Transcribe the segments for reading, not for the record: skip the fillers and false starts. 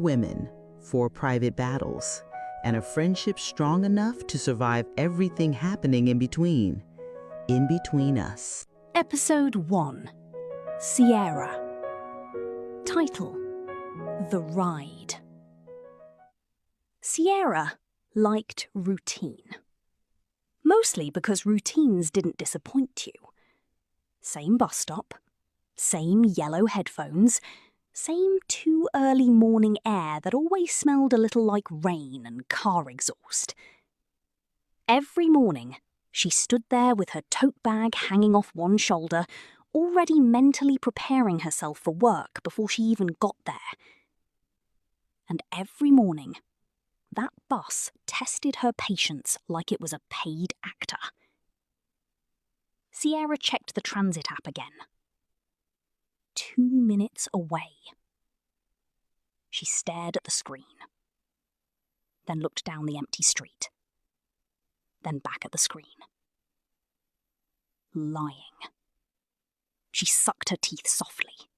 women, 4 private battles, and a friendship strong enough to survive everything happening in between us. Episode 1. Ciara. Title: The Ride. Ciara liked routine. Mostly because routines didn't disappoint you. Same bus stop, same yellow headphones, same too early morning air that always smelled a little like rain and car exhaust. Every morning, she stood there with her tote bag hanging off one shoulder, already mentally preparing herself for work before she even got there. And every morning, that bus tested her patience like it was a paid actor. Ciara checked the transit app again. 2 minutes away. She stared at the screen, then looked down the empty street, then back at the screen. Lying. She sucked her teeth softly.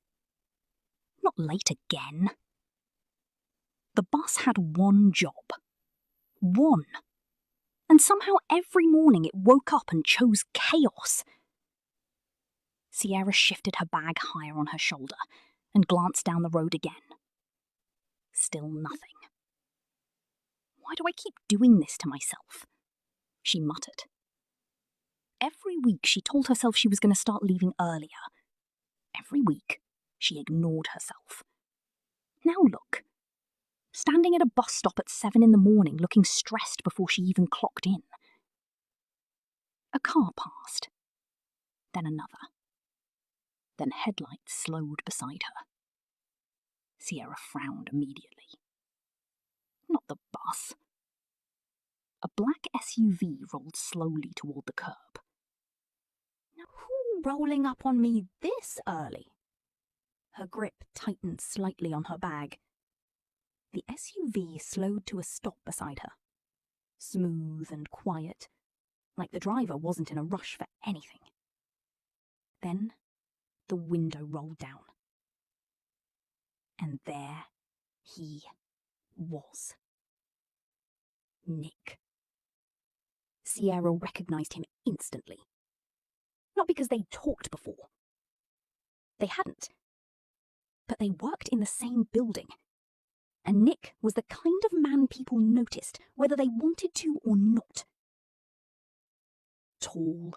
Not late again. The bus had one job. One. And somehow every morning it woke up and chose chaos. Ciara shifted her bag higher on her shoulder and glanced down the road again. Still nothing. Why do I keep doing this to myself? She muttered. Every week she told herself she was going to start leaving earlier. Every week she ignored herself. Now look. Standing at a bus stop at 7 in the morning, looking stressed before she even clocked in. A car passed. Then another. Then headlights slowed beside her. Ciara frowned immediately. Not the bus. A black SUV rolled slowly toward the curb. Now, who rolling up on me this early? Her grip tightened slightly on her bag. The SUV slowed to a stop beside her. Smooth and quiet, like the driver wasn't in a rush for anything. Then the window rolled down. And there he was. Nick. Ciara recognized him instantly. Not because they'd talked before. They hadn't. But they worked in the same building. And Nick was the kind of man people noticed, whether they wanted to or not. Tall.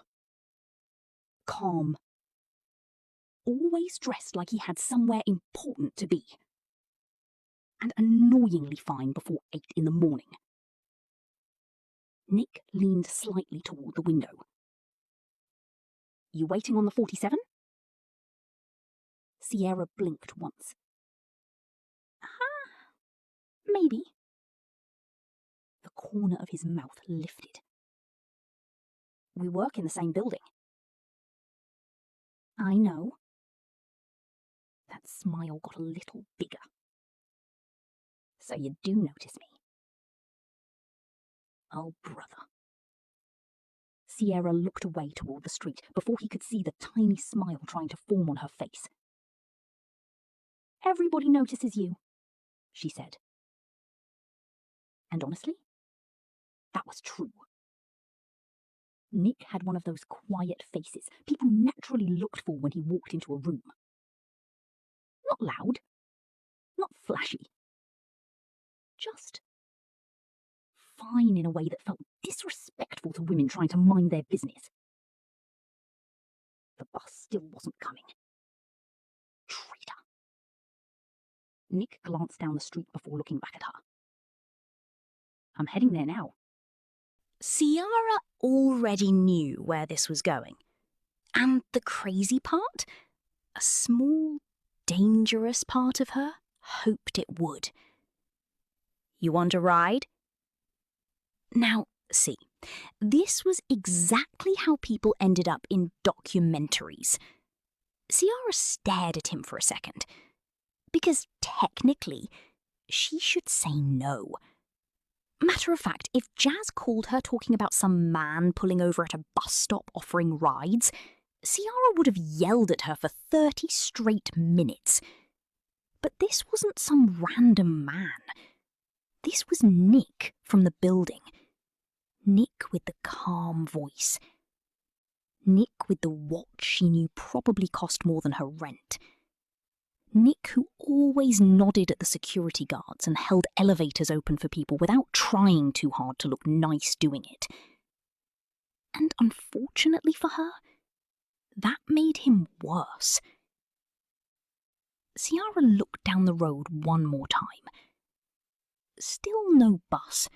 Calm. Always dressed like he had somewhere important to be. And annoyingly fine before 8 in the morning. Nick leaned slightly toward the window. You waiting on the 47? Ciara blinked once. Maybe. The corner of his mouth lifted. We work in the same building. I know. That smile got a little bigger. So you do notice me. Oh, brother. Ciara looked away toward the street before he could see the tiny smile trying to form on her face. Everybody notices you, she said. And honestly, that was true. Nick had one of those quiet faces people naturally looked for when he walked into a room. Not loud, not flashy. Just fine in a way that felt disrespectful to women trying to mind their business. The bus still wasn't coming. Traitor. Nick glanced down the street before looking back at her. I'm heading there now. Ciara already knew where this was going. And the crazy part? A small, dangerous part of her hoped it would. You want a ride? Now, see, this was exactly how people ended up in documentaries. Ciara stared at him for a second. Because technically, she should say no. Matter of fact, if Jazz called her talking about some man pulling over at a bus stop offering rides, Ciara would have yelled at her for 30 straight minutes. But this wasn't some random man. This was Nick from the building. Nick with the calm voice. Nick with the watch she knew probably cost more than her rent. Nick who always nodded at the security guards and held elevators open for people without trying too hard to look nice doing it. And unfortunately for her, that made him worse. Ciara looked down the road one more time. Still no bus.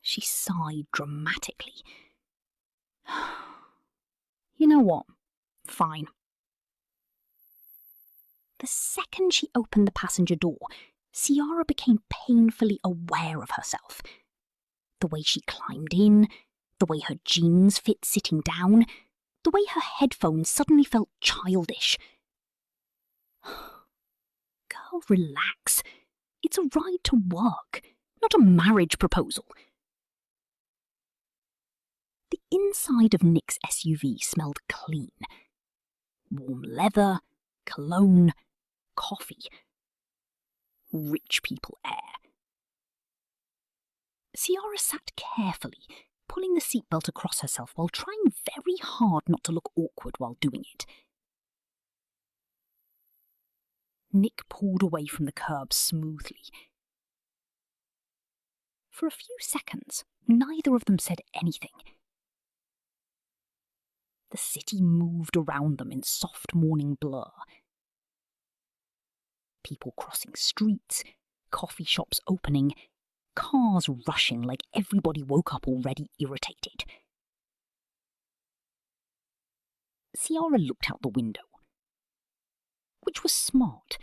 She sighed dramatically. You know what? Fine. The second she opened the passenger door, Ciara became painfully aware of herself. The way she climbed in, the way her jeans fit sitting down, the way her headphones suddenly felt childish. Girl, relax. It's a ride to work, not a marriage proposal. The inside of Nick's SUV smelled clean. Warm leather, cologne, coffee. Rich people air. Ciara sat carefully, pulling the seatbelt across herself while trying very hard not to look awkward while doing it. Nick pulled away from the curb smoothly. For a few seconds, neither of them said anything. The city moved around them in soft morning blur. People crossing streets, coffee shops opening, cars rushing like everybody woke up already irritated. Ciara looked out the window, which was smart,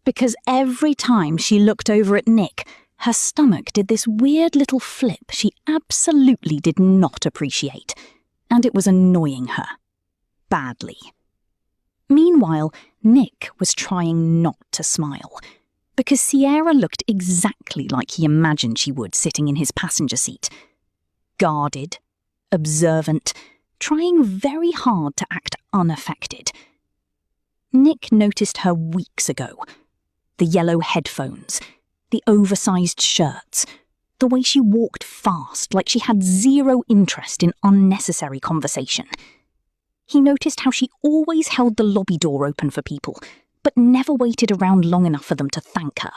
because every time she looked over at Nick, her stomach did this weird little flip she absolutely did not appreciate, and it was annoying her. Badly. Meanwhile, Nick was trying not to smile, because Ciara looked exactly like he imagined she would sitting in his passenger seat. Guarded, observant, trying very hard to act unaffected. Nick noticed her weeks ago. The yellow headphones, the oversized shirts, the way she walked fast like she had zero interest in unnecessary conversation. He noticed how she always held the lobby door open for people, but never waited around long enough for them to thank her.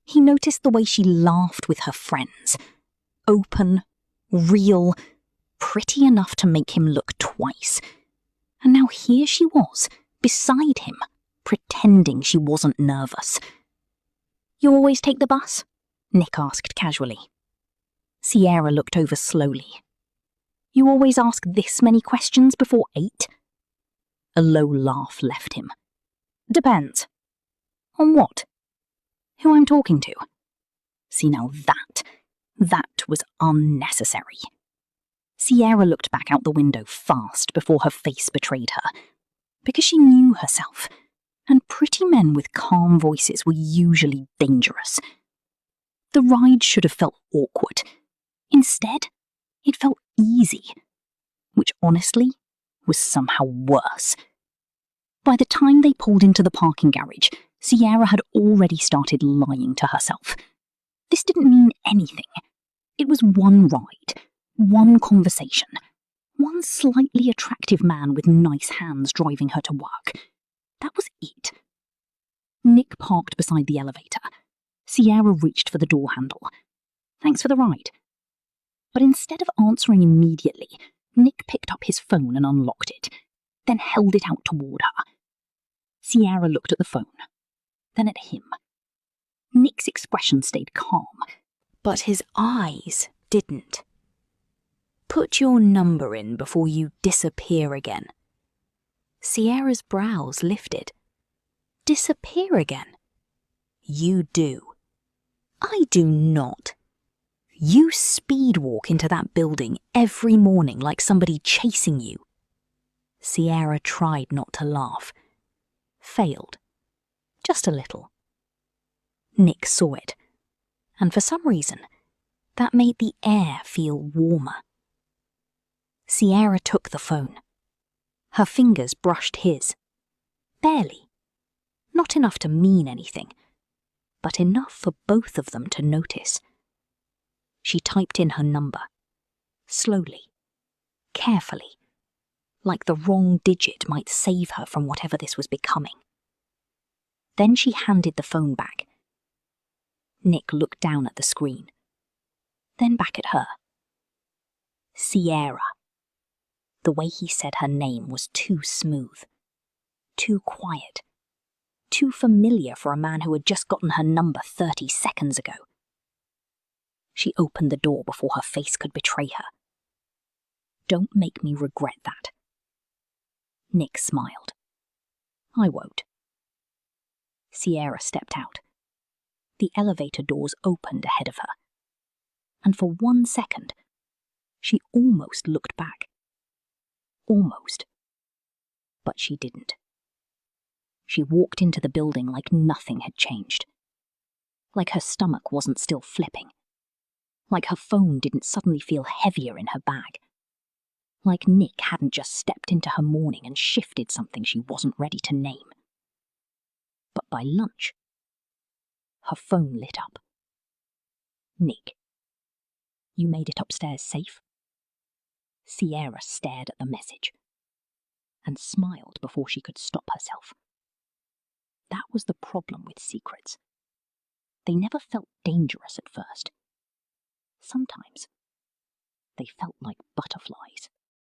He noticed the way she laughed with her friends. Open, real, pretty enough to make him look twice. And now here she was, beside him, pretending she wasn't nervous. "You always take the bus?" Nick asked casually. Ciara looked over slowly. "You always ask this many questions before 8? A low laugh left him. "Depends." "On what?" "Who I'm talking to." See, now that was unnecessary. Ciara looked back out the window fast before her face betrayed her, because she knew herself, and pretty men with calm voices were usually dangerous. The ride should have felt awkward. Instead, it felt easy, which honestly was somehow worse. By the time they pulled into the parking garage, Ciara had already started lying to herself. This didn't mean anything. It was one ride, one conversation, one slightly attractive man with nice hands driving her to work. That was it. Nick parked beside the elevator. Ciara reached for the door handle. "Thanks for the ride." But instead of answering immediately, Nick picked up his phone and unlocked it, then held it out toward her. Ciara looked at the phone, then at him. Nick's expression stayed calm, but his eyes didn't. "Put your number in before you disappear again." Ciara's brows lifted. "Disappear again?" "You do." "I do not." "You speedwalk into that building every morning like somebody chasing you." Ciara tried not to laugh. Failed. Just a little. Nick saw it, and for some reason, that made the air feel warmer. Ciara took the phone. Her fingers brushed his. Barely. Not enough to mean anything, but enough for both of them to notice. She typed in her number, slowly, carefully, like the wrong digit might save her from whatever this was becoming. Then she handed the phone back. Nick looked down at the screen, then back at her. Ciara. The way he said her name was too smooth, too quiet, too familiar for a man who had just gotten her number 30 seconds ago. She opened the door before her face could betray her. Don't make me regret that. Nick smiled. I won't. Ciara stepped out. The elevator doors opened ahead of her. And for 1 second, she almost looked back. Almost. But she didn't. She walked into the building like nothing had changed. Like her stomach wasn't still flipping. Like her phone didn't suddenly feel heavier in her bag. Like Nick hadn't just stepped into her morning and shifted something she wasn't ready to name. But by lunch, her phone lit up. Nick, you made it upstairs safe? Ciara stared at the message and smiled before she could stop herself. That was the problem with secrets. They never felt dangerous at first. Sometimes they felt like butterflies.